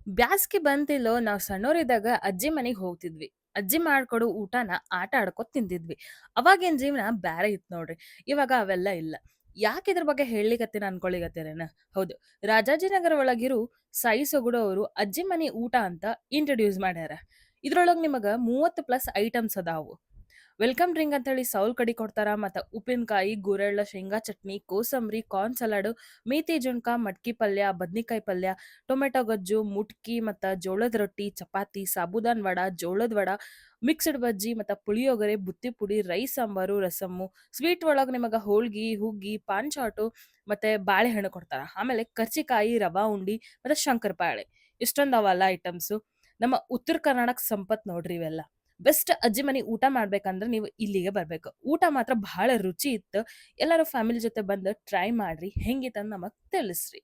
ಬ್ಯಾಸ್ಗಿ ಬಂತಿಲ್ಲೋ ನಾವ್ ಸಣ್ಣೋರಿದ್ದಾಗ ಅಜ್ಜಿ ಮನೆಗ್ ಹೋಗ್ತಿದ್ವಿ. ಅಜ್ಜಿ ಮಾಡ್ಕೊಡೋ ಊಟನ ಆಟ ಆಡ್ಕೊತ ತಿಂತಿದ್ವಿ. ಅವಾಗಿನ್ ಜೀವನ ಬ್ಯಾರೆ ಇತ್ ನೋಡ್ರಿ. ಇವಾಗ ಅವೆಲ್ಲ ಇಲ್ಲ. ಯಾಕ್ ಇದ್ರ ಬಗ್ಗೆ ಹೇಳ್ಲಿಕತ್ತೀನ ಅನ್ಕೊಳಿಕತ್ತೀರೇನ? ಹೌದು. ರಾಜಾಜಿನಗರ ಒಳಗಿರೋ ಸಾಯಿ ಸೊಗಡು ಅವರು ಅಜ್ಜಿ ಮನಿ ಊಟ ಅಂತ ಇಂಟ್ರೊಡ್ಯೂಸ್ ಮಾಡ್ಯಾರ. ಇದ್ರೊಳಗ್ ನಿಮಗ 30 ಪ್ಲಸ್ ಐಟಮ್ಸ್ ಅದಾವು. ವೆಲ್ಕಮ್ ಡ್ರಿಂಕ್ ಅಂತ ಹೇಳಿ ಸೌಲ್ ಕಡಿ ಕೊಡ್ತಾರ. ಮತ್ತ ಉಪ್ಪಿನಕಾಯಿ, ಗುರೆಳ್ಳ, ಶೇಂಗಾ ಚಟ್ನಿ, ಕೋಸಂಬರಿ, ಕಾರ್ನ್ ಸಲಾಡ್, ಮೇಥಿ ಜುಣ್ಕ, ಮಟ್ಕಿ ಪಲ್ಯ, ಬದ್ನಿಕಾಯಿ ಪಲ್ಯ, ಟೊಮೆಟೊ ಗೊಜ್ಜು, ಮುಟ್ಕಿ ಮತ್ತ ಜೋಳದ ರೊಟ್ಟಿ, ಚಪಾತಿ, ಸಾಬೂದಾನ್ ವಡ, ಜೋಳದ ವಡ, ಮಿಕ್ಸ್ಡ್ ಬಜ್ಜಿ ಮತ್ತ ಪುಳಿಯೋಗರೆ, ಬುತ್ತಿ ಪುಡಿ, ರೈಸ್ ಸಾಂಬಾರು, ರಸಮ್ಮು, ಸ್ವೀಟ್ ಒಳಗ್ ನಿಮಗ ಹೋಳ್ಗಿ, ಹುಗ್ಗಿ, ಪಾನ್ ಚಾಟು ಮತ್ತೆ ಬಾಳೆಹಣ್ಣು ಕೊಡ್ತಾರ. ಆಮೇಲೆ ಕರ್ಚಿಕಾಯಿ, ರವಾ ಉಂಡಿ ಮತ್ತೆ ಶಂಕರಪಾಳೆ. ಇಷ್ಟೊಂದ್ ಅವಲ್ಲ ಐಟಮ್ಸು. ನಮ್ಮ ಉತ್ತರ ಕರ್ನಾಟಕ ಸಂಪತ್ ನೋಡ್ರಿ ಇವೆಲ್ಲ. ಬೆಸ್ಟ್ ಅಜ್ಜಿ ಮನಿ ಊಟ ಮಾಡ್ಬೇಕಂದ್ರ ನೀವು ಇಲ್ಲಿಗೆ ಬರ್ಬೇಕು. ಊಟ ಮಾತ್ರ ಬಹಳ ರುಚಿ ಇತ್ತು. ಎಲ್ಲಾರು ಫ್ಯಾಮಿಲಿ ಜೊತೆ ಬಂದು ಟ್ರೈ ಮಾಡ್ರಿ. ಹೆಂಗಿತ್ತಂದ್ ನಮಗ್ ತಿಳಿಸ್ರಿ.